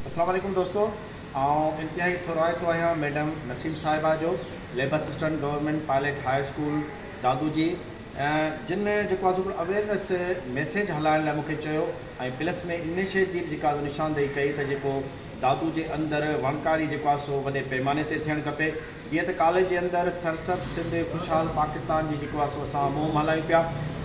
अस्सलाम वालेकुम दोस्तों। इंतहाई थोराइतो आहियां मैडम नसीम साहिबा जो labour assistant government pilot high school Dadu जी, जिन जेको आहे अवेयरनेस मैसेज हलाइण लाइ मूंखे चयो ऐं प्लस में इन शइ जी जेका निशानदेही कई त जेको दादू जे अंदरि वणकारी जेको आहे सो वॾे पैमाने ते थियणु खपे। जीअं त कॉलेज जे अंदरि सरसब सिंध ख़ुशहाल पाकिस्तान जी जेको आहे सो असां मुहिम हलायूं पिया।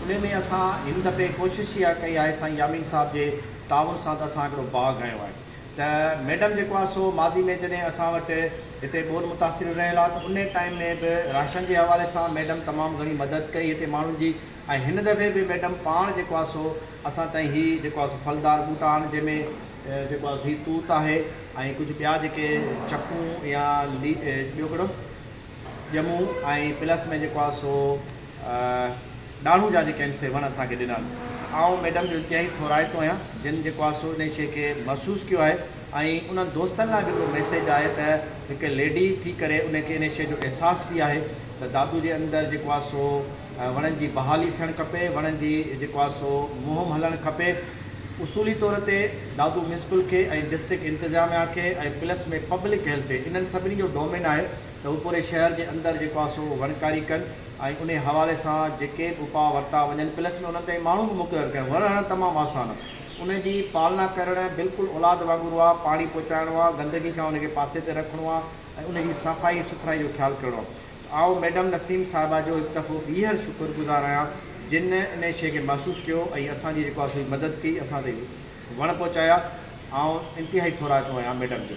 उन में असां हिन दफ़े कोशिशि इहा कई आहे साईं यामीन साहिब जे ताउन सां त असां हिकिड़ो बाग़ हयो आहे। त मैडम जेको आहे सो मादी में जॾहिं असां वटि हिते बोर मुतासिर रहियल आहे त उन टाइम में बि राशन जे हवाले सां मैडम तमामु घणी मदद कई हिते माण्हुनि जी। ऐं हिन दफ़े बि मैडम पाण जेको आहे सो असां ताईं हीउ जेको आहे सो फलदार ॿूटा आहिनि, जंहिंमें जेको आहे हीउ तूत आहे ऐं कुझु ॿिया जेके चकूं या ॿियो कहिड़ो ॼमूं ऐं प्लस में जेको आहे सो ॾाढ़ूं जा जेके आहिनि से वण असांखे ॾिना। ऐं मैडम जो इंतिहाई थोराइतो आहियां जिन जेको आहे सो इन शइ खे महसूसु कयो आहे ऐं उन्हनि दोस्तनि लाइ बि हिकिड़ो मैसेज आहे त हिकु लेडी थी करे उनखे इन शइ जो अहसासु बि आहे त दादू जे अंदरि जेको आहे सो वणनि जी बहाली थियणु खपे, वणनि जी जेको आहे सो मुहिम हलणु खपे। उसूली तौर ते दादू म्यूनिसिपल खे ऐं डिस्ट्रिक्ट इंतिज़ामिया खे ऐं प्लस में पब्लिक हेल्थ ते इन्हनि सभिनी जो डोमेन आहे त हू पूरे शहर जे अंदरि जेको आहे सो वणकारी कनि ऐं उन हवाले सां जेके बि उपाउ वरिता वञनि, प्लस में उन्हनि ताईं माण्हू बि मुक़ररु कनि। वण हणणु तमामु आसानु आहे, उन जी पालना करणु बिल्कुलु औलाद वांगुरु आहे। पाणी पहुचाइणो आहे, गंदगी खां उनखे पासे ते रखिणो आहे ऐं उन जी सफ़ाई सुथराई जो ख़्यालु करिणो आहे। ऐं मैडम नसीम साहिबा जो हिकु दफ़ो ॿीहर शुक्रगुज़ार आहियां जिन इन शइ खे महसूसु कयो ऐं असांजी जेको आहे सो मदद कई, असां ताईं वण पहुचाया। ऐं इंतिहाई थोराइतो आहियां मैडम जो।